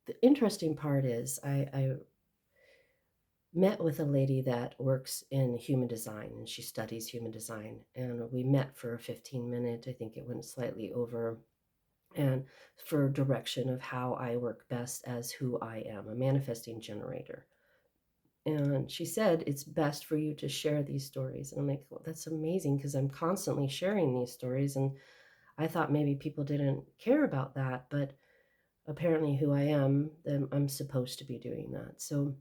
the interesting part is I met with a lady that works in human design and she studies human design. And we met for a 15-minute, I think it went slightly over, and for direction of how I work best as who I am, a manifesting generator. And she said, it's best for you to share these stories. And I'm like, well, that's amazing because I'm constantly sharing these stories. And I thought maybe people didn't care about that, but apparently who I am, then I'm supposed to be doing that. So,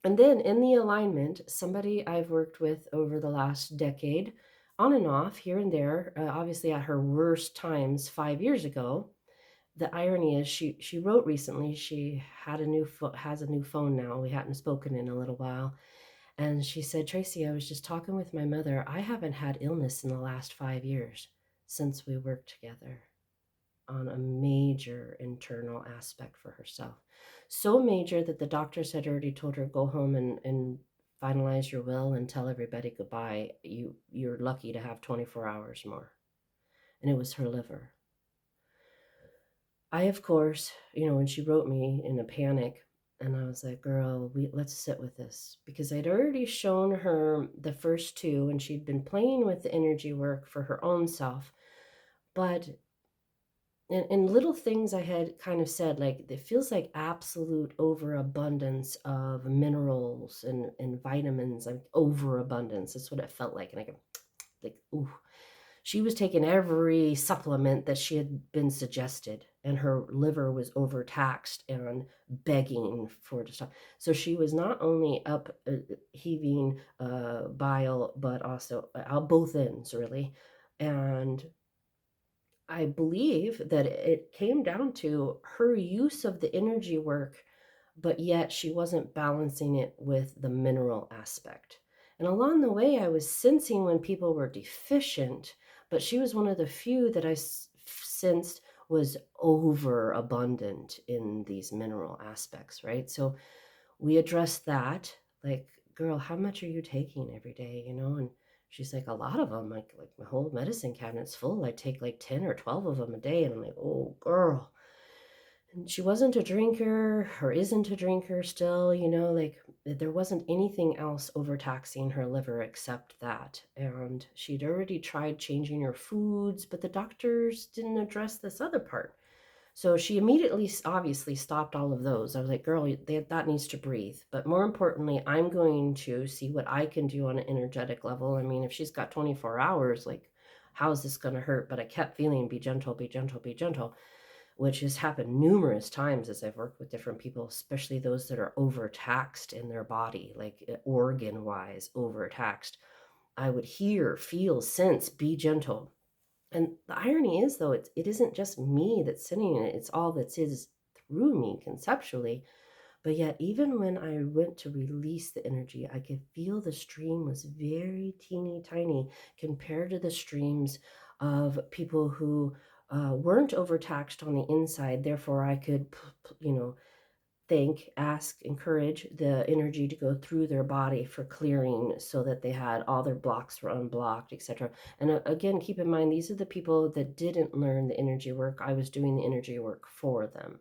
and then in the alignment, somebody I've worked with over the last decade, on and off, here and there, obviously at her worst times 5 years ago. The irony is, she wrote recently. She had has a new phone now. We hadn't spoken in a little while, and she said, "Tracy, I was just talking with my mother. I haven't had illness in the last 5 years since we worked together on a major internal aspect for herself. So major that the doctors had already told her, go home and finalize your will and tell everybody goodbye. You're lucky to have 24 hours more." And it was her liver. I, of course, when she wrote me in a panic, and I was like, girl, let's sit with this because I'd already shown her the first two and she'd been playing with the energy work for her own self. But and little things I had kind of said, like it feels like absolute overabundance of minerals and vitamins, like overabundance. That's what it felt like. And I go, like, ooh. She was taking every supplement that she had been suggested, and her liver was overtaxed and begging for it to stop. So she was not only up heaving bile, but also out both ends, really. And I believe that it came down to her use of the energy work, but yet she wasn't balancing it with the mineral aspect. And along the way, I was sensing when people were deficient, but she was one of the few that sensed was overabundant in these mineral aspects, right? So we addressed that, like, girl, how much are you taking every day, and she's like, a lot of them, like my whole medicine cabinet's full. I take like 10 or 12 of them a day. And I'm like, oh girl. And she wasn't a drinker or isn't a drinker still, like there wasn't anything else overtaxing her liver except that. And she'd already tried changing her foods, but the doctors didn't address this other part. So she immediately, obviously, stopped all of those. I was like, girl, that needs to breathe. But more importantly, I'm going to see what I can do on an energetic level. I mean, if she's got 24 hours, like, how is this going to hurt? But I kept feeling, be gentle, be gentle, be gentle, which has happened numerous times as I've worked with different people, especially those that are overtaxed in their body, like organ wise, overtaxed. I would hear, feel, sense, be gentle. And the irony is, though, it isn't just me that's sitting in it, it's all that is through me conceptually. But yet, even when I went to release the energy, I could feel the stream was very teeny tiny compared to the streams of people who weren't overtaxed on the inside. Therefore, I could, thank, ask, encourage the energy to go through their body for clearing so that they had all their blocks were unblocked, etc. And again, keep in mind, these are the people that didn't learn the energy work. I was doing the energy work for them.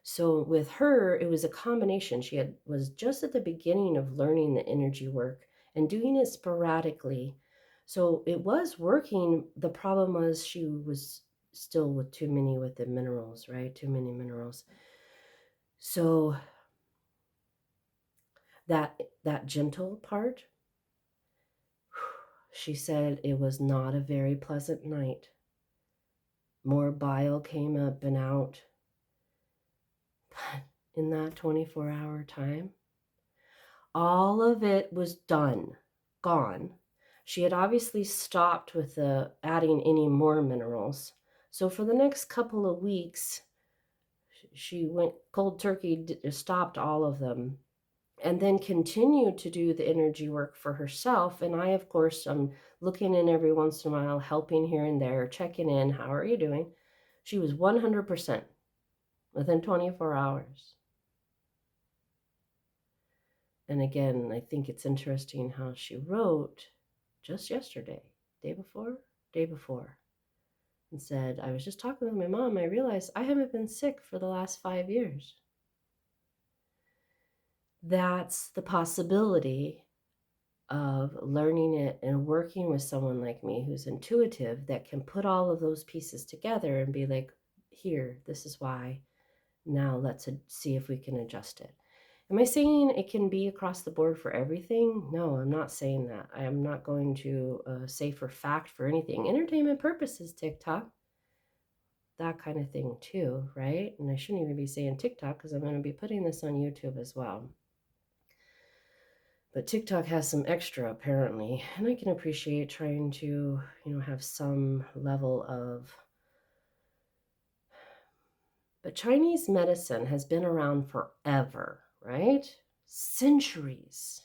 So with her, it was a combination. Was just at the beginning of learning the energy work and doing it sporadically. So it was working. The problem was she was still with too many with the minerals, right? Too many minerals. So that gentle part, she said it was not a very pleasant night. More bile came up and out. But in that 24-hour time, all of it was done, gone. She had obviously stopped with the adding any more minerals. So for the next couple of weeks, she went cold turkey, stopped all of them, and then continued to do the energy work for herself. And I, of course, I'm looking in every once in a while, helping here and there, checking in. How are you doing? She was 100% within 24 hours. And again, I think it's interesting how she wrote just yesterday, day before, and said, I was just talking with my mom. I realized I haven't been sick for the last 5 years. That's the possibility of learning it and working with someone like me who's intuitive that can put all of those pieces together and be like, here, this is why. Now let's see if we can adjust it. Am I saying it can be across the board for everything? No, I'm not saying that. I am not going to say for fact for anything. Entertainment purposes, TikTok, that kind of thing too, right? And I shouldn't even be saying TikTok because I'm going to be putting this on YouTube as well. But TikTok has some extra apparently, and I can appreciate trying to, have some level of. But Chinese medicine has been around forever, right? Centuries.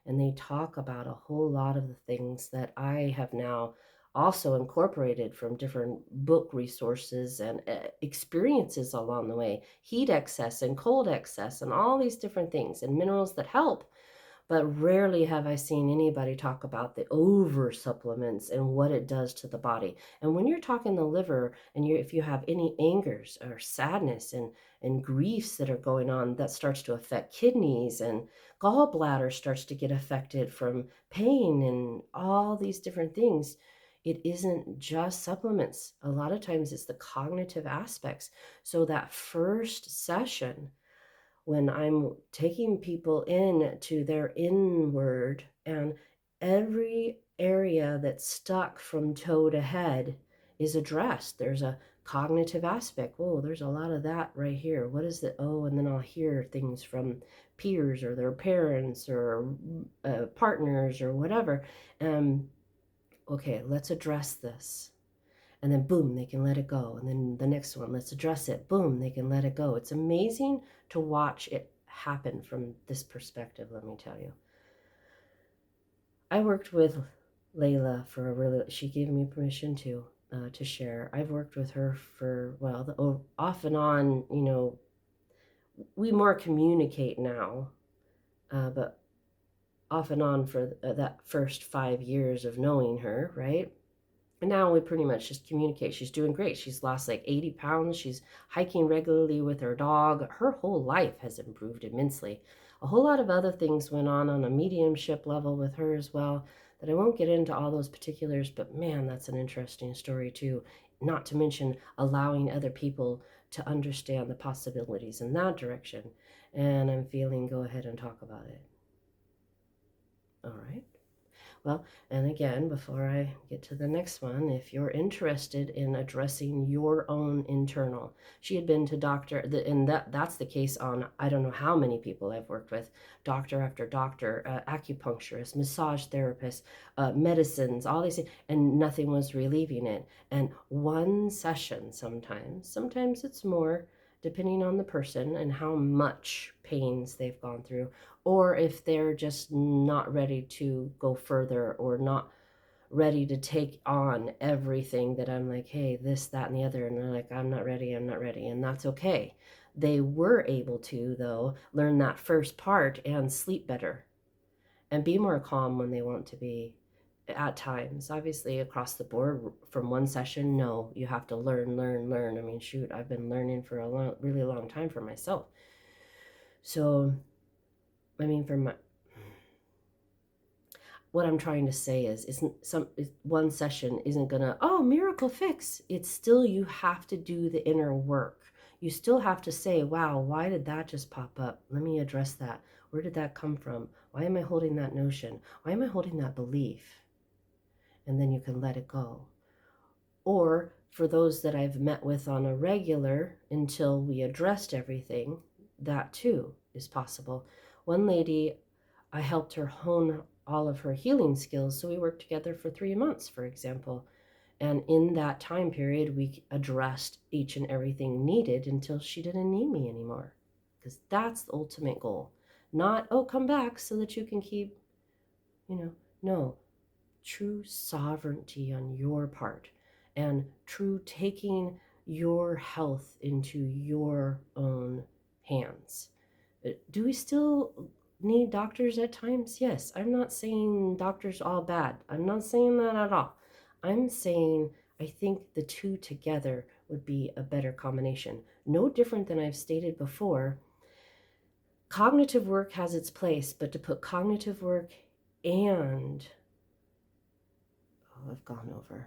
And they talk about a whole lot of the things that I have now also incorporated from different book resources and experiences along the way. Heat excess and cold excess and all these different things and minerals that help, but rarely have I seen anybody talk about the over supplements and what it does to the body. And when you're talking the liver, and if you have any angers or sadness and griefs that are going on, that starts to affect kidneys, and gallbladder starts to get affected from pain and all these different things. It isn't just supplements. A lot of times it's the cognitive aspects. So that first session, when I'm taking people in to their inward, and every area that's stuck from toe to head is addressed. There's a cognitive aspect. Oh, there's a lot of that right here. What is it? Oh, and then I'll hear things from peers or their parents or partners or whatever. Okay, let's address this. And then boom, they can let it go. And then the next one, let's address it. Boom, they can let it go. It's amazing to watch it happen from this perspective, let me tell you. I worked with Layla for she gave me permission to share. I've worked with her for, well, off and on, we more communicate now, but off and on for that first 5 years of knowing her, right? And now we pretty much just communicate. She's doing great. She's lost like 80 pounds. She's hiking regularly with her dog. Her whole life has improved immensely. A whole lot of other things went on a mediumship level with her as well that I won't get into all those particulars, but man, that's an interesting story too. Not to mention allowing other people to understand the possibilities in that direction. And I'm feeling go ahead and talk about it. All right. Well, and again, before I get to the next one, if you're interested in addressing your own internal, she had been to and that's the case on, I don't know how many people I've worked with, doctor after doctor, acupuncturist, massage therapist, medicines, all these things, and nothing was relieving it. And one session sometimes it's more, depending on the person and how much pains they've gone through, or if they're just not ready to go further or not ready to take on everything that I'm like, hey, this, that, and the other. And they're like, I'm not ready. And that's okay. They were able to, though, learn that first part and sleep better and be more calm when they want to be at times. Obviously, across the board from one session, no, you have to learn. I mean, shoot, I've been learning for a really long time for myself. So, I mean, what I'm trying to say one session isn't gonna, oh, miracle fix. It's still, you have to do the inner work. You still have to say, wow, why did that just pop up? Let me address that. Where did that come from? Why am I holding that notion? Why am I holding that belief? And then you can let it go. Or for those that I've met with on a regular, until we addressed everything, that too is possible. One lady, I helped her hone all of her healing skills. So we worked together for 3 months, for example. And in that time period, we addressed each and everything needed until she didn't need me anymore. Because that's the ultimate goal. Not, oh, come back so that you can keep, no. True sovereignty on your part and true taking your health into your own hands. Do we still need doctors at times? Yes. I'm not saying doctors all bad. I'm not saying that at all. I'm saying I think the two together would be a better combination. No different than I've stated before. cognitive work has its place, but to put cognitive work and, oh, I've gone over.